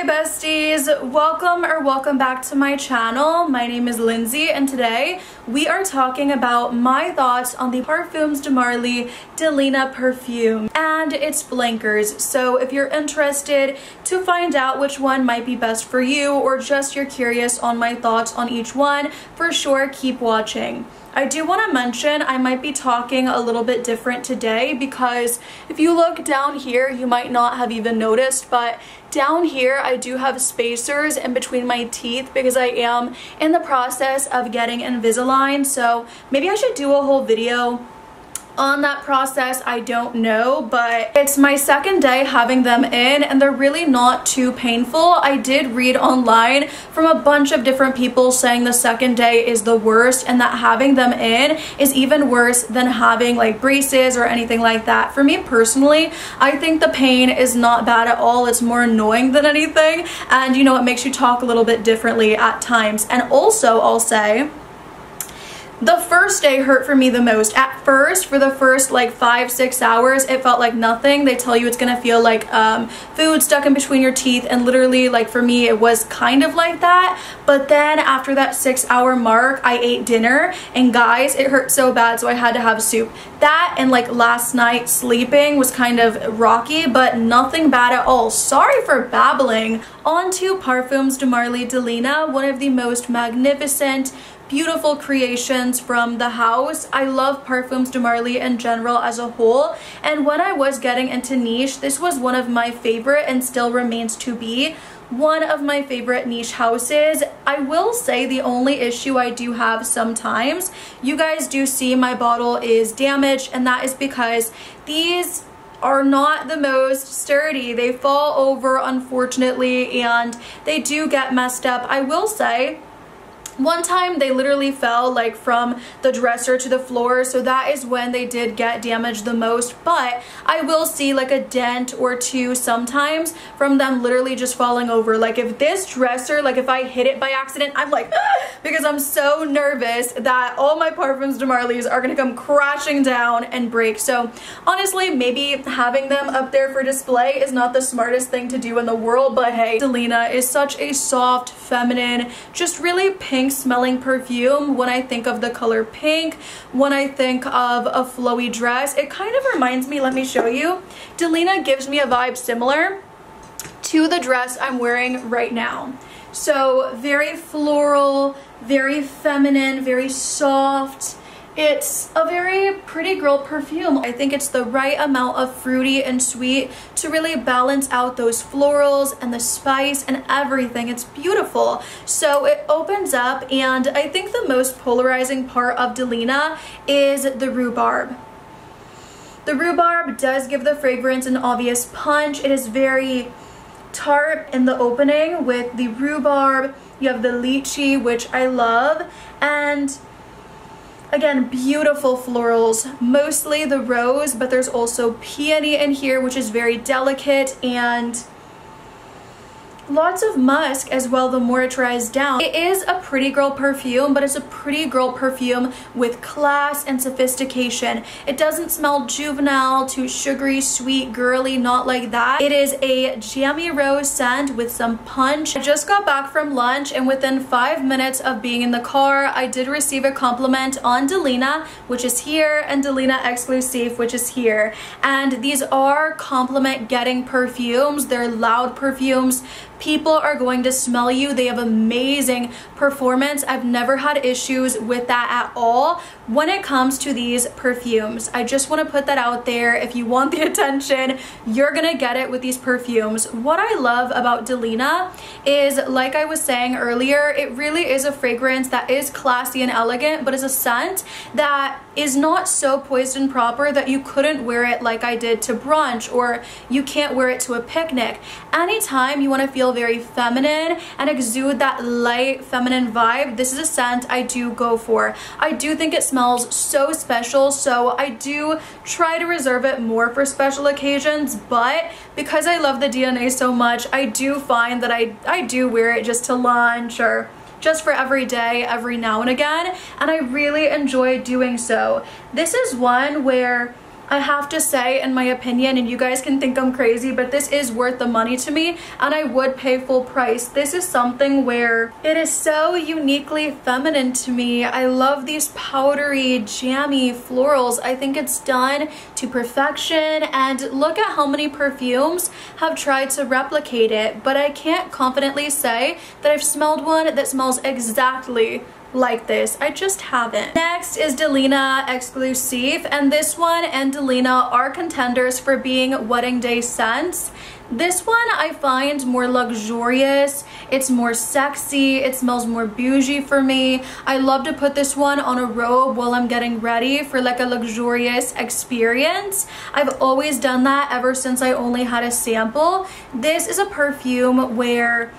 besties, welcome back to my channel. My name is Lindsay and today we are talking about my thoughts on the Parfums de Marly Delina perfume and its flankers. So if you're interested to find out which one might be best for you, or just you're curious on my thoughts on each one, for sure keep watching. I do want to mention I might be talking a little bit different today because if you look down here, you might not have even noticed, but down here I do have spacers in between my teeth because I am in the process of getting Invisalign. So maybe I should do a whole video on that process. I don't know, but it's my second day having them in and they're really not too painful. I did read online from a bunch of different people saying the second day is the worst and that having them in is even worse than having like braces or anything like that. For me personally, I think the pain is not bad at all. It's more annoying than anything, and you know, it makes you talk a little bit differently at times. And also I'll say the first day hurt for me the most. At first, for the first like 5-6 hours, it felt like nothing. They tell you it's gonna feel like food stuck in between your teeth, and literally, like for me, it was kind of like that. But then after that 6-hour mark, I ate dinner, and guys, it hurt so bad, so I had to have soup. That and like last night sleeping was kind of rocky, but nothing bad at all. Sorry for babbling. On to Parfums de Marly Delina, one of the most magnificent, beautiful creations from the house. I love Parfums de Marly in general as a whole, and when I was getting into niche, this was one of my favorite and still remains to be one of my favorite niche houses. I will say the only issue I do have sometimes, you guys do see my bottle is damaged, and that is because these are not the most sturdy. They fall over, unfortunately, and they do get messed up. I will say one time they literally fell like from the dresser to the floor, so that is when they did get damaged the most. But I will see like a dent or two sometimes from them literally just falling over. Like if this dresser, like if I hit it by accident, I'm like because I'm so nervous that all my Parfums de Marlys are gonna come crashing down and break. So honestly, maybe having them up there for display is not the smartest thing to do in the world, but hey, Delina is such a soft, feminine, just really pink smelling perfume. When I think of the color pink, when I think of a flowy dress, it kind of reminds me, let me show you, Delina gives me a vibe similar to the dress I'm wearing right now. So very floral, very feminine, very soft. It's a very pretty girl perfume. I think it's the right amount of fruity and sweet to really balance out those florals and the spice and everything. It's beautiful. So it opens up, and I think the most polarizing part of Delina is the rhubarb. The rhubarb does give the fragrance an obvious punch. It is very tart in the opening with the rhubarb. You have the lychee, which I love, and again, beautiful florals, mostly the rose, but there's also peony in here, which is very delicate, and lots of musk as well the more it dries down. It is a pretty girl perfume, but it's a pretty girl perfume with class and sophistication. It doesn't smell juvenile, too sugary, sweet, girly, not like that. It is a jammy rose scent with some punch. I just got back from lunch, and within 5 minutes of being in the car, I did receive a compliment on Delina, which is here, and Delina Exclusive, which is here. And these are compliment getting perfumes. They're loud perfumes. People are going to smell you. They have amazing performance. I've never had issues with that at all when it comes to these perfumes. I just want to put that out there. If you want the attention, you're gonna get it with these perfumes. What I love about Delina is, like I was saying earlier, it really is a fragrance that is classy and elegant, but is a scent that is not so poised and proper that you couldn't wear it like I did to brunch, or you can't wear it to a picnic. Anytime you want to feel very feminine and exude that light feminine vibe, this is a scent I do go for. I do think it smells so special, so I do try to reserve it more for special occasions, but because I love the DNA so much, I do find that I do wear it just to lunch or just for every day, every now and again, and I really enjoy doing so. This is one where I have to say, in my opinion, and you guys can think I'm crazy, but this is worth the money to me and I would pay full price. This is something where it is so uniquely feminine to me. I love these powdery, jammy florals. I think it's done to perfection, and look at how many perfumes have tried to replicate it, but I can't confidently say that I've smelled one that smells exactly like this. I just haven't. Next is Delina Exclusive, and this one and Delina are contenders for being wedding day scents. This one I find more luxurious, it's more sexy, it smells more bougie for me. I love to put this one on a robe while I'm getting ready for like a luxurious experience. I've always done that ever since I only had a sample. This is a perfume where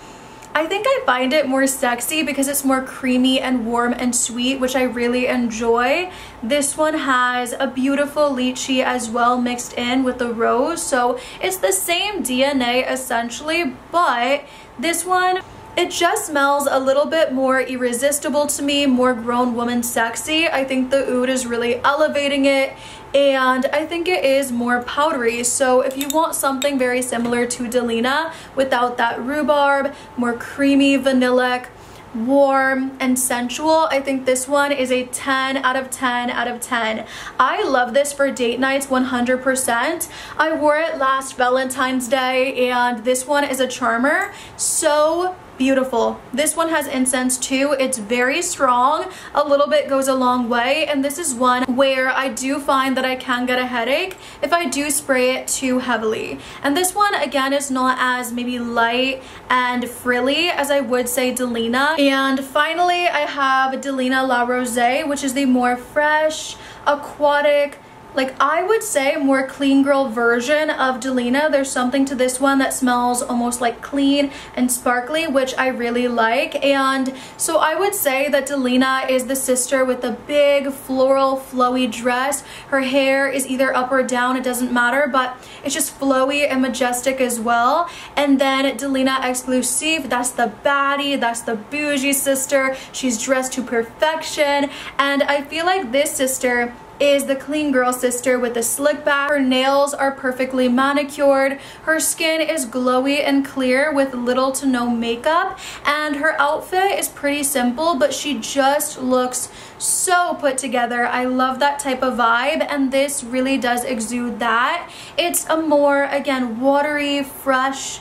I think I find it more sexy because it's more creamy and warm and sweet, which I really enjoy. This one has a beautiful lychee as well mixed in with the rose, so it's the same DNA essentially, but this one, it just smells a little bit more irresistible to me, more grown woman sexy. I think the oud is really elevating it, and I think it is more powdery. So if you want something very similar to Delina without that rhubarb, more creamy, vanillic, warm and sensual, I think this one is a 10 out of 10 out of 10. I love this for date nights 100%. I wore it last Valentine's Day, and this one is a charmer. So beautiful. This one has incense too. It's very strong. A little bit goes a long way, and this is one where I do find that I can get a headache if I do spray it too heavily. And this one again is not as maybe light and frilly as I would say Delina. And finally I have Delina L Rose, which is the more fresh, aquatic, like I would say more clean girl version of Delina. There's something to this one that smells almost like clean and sparkly, which I really like. And so I would say that Delina is the sister with the big floral flowy dress. Her hair is either up or down, it doesn't matter, but it's just flowy and majestic as well. And then Delina Exclusive, that's the baddie, that's the bougie sister. She's dressed to perfection, and I feel like this sister is the clean girl sister with the slick back. Her nails are perfectly manicured, her skin is glowy and clear with little to no makeup, and her outfit is pretty simple, but she just looks so put together. I love that type of vibe, and this really does exude that. It's a more, again, watery, fresh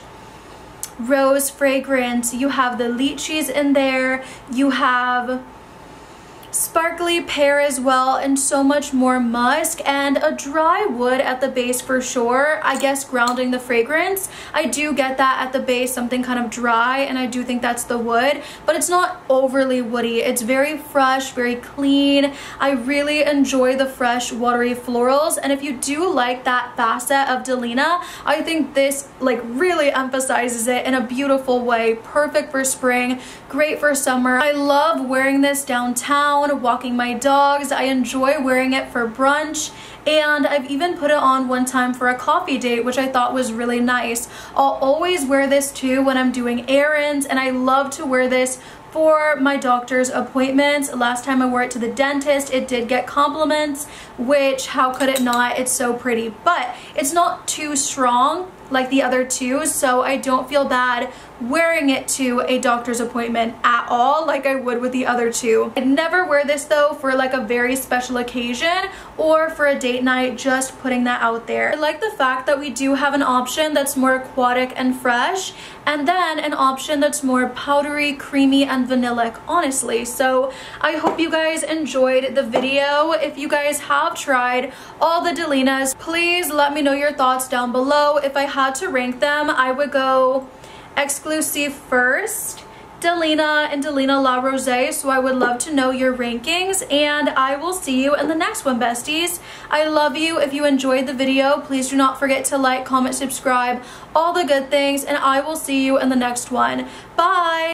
rose fragrance. You have the lychees in there, you have sparkly pear as well, and so much more musk, and a dry wood at the base for sure. I guess grounding the fragrance, I do get that at the base, something kind of dry, and I do think that's the wood, but it's not overly woody. It's very fresh, very clean. I really enjoy the fresh watery florals, and if you do like that facet of Delina, I think this like really emphasizes it in a beautiful way. Perfect for spring, great for summer. I love wearing this downtown, walking my dogs. I enjoy wearing it for brunch, and I've even put it on one time for a coffee date, which I thought was really nice. I'll always wear this too when I'm doing errands, and I love to wear this for my doctor's appointments. Last time I wore it to the dentist, it did get compliments, which how could it not? It's so pretty, but it's not too strong like the other two, so I don't feel bad wearing it to a doctor's appointment at all like I would with the other two. I'd never wear this though for like a very special occasion or for a date night, just putting that out there. I like the fact that we do have an option that's more aquatic and fresh, and then an option that's more powdery, creamy, and vanillic, honestly. So I hope you guys enjoyed the video. If you guys have tried all the Delinas, please let me know your thoughts down below. If I had to rank them, I would go Exclusive first, Delina, and Delina L Rose, so I would love to know your rankings, and I will see you in the next one, besties. I love you. If you enjoyed the video, please do not forget to like, comment, subscribe, all the good things, and I will see you in the next one. Bye!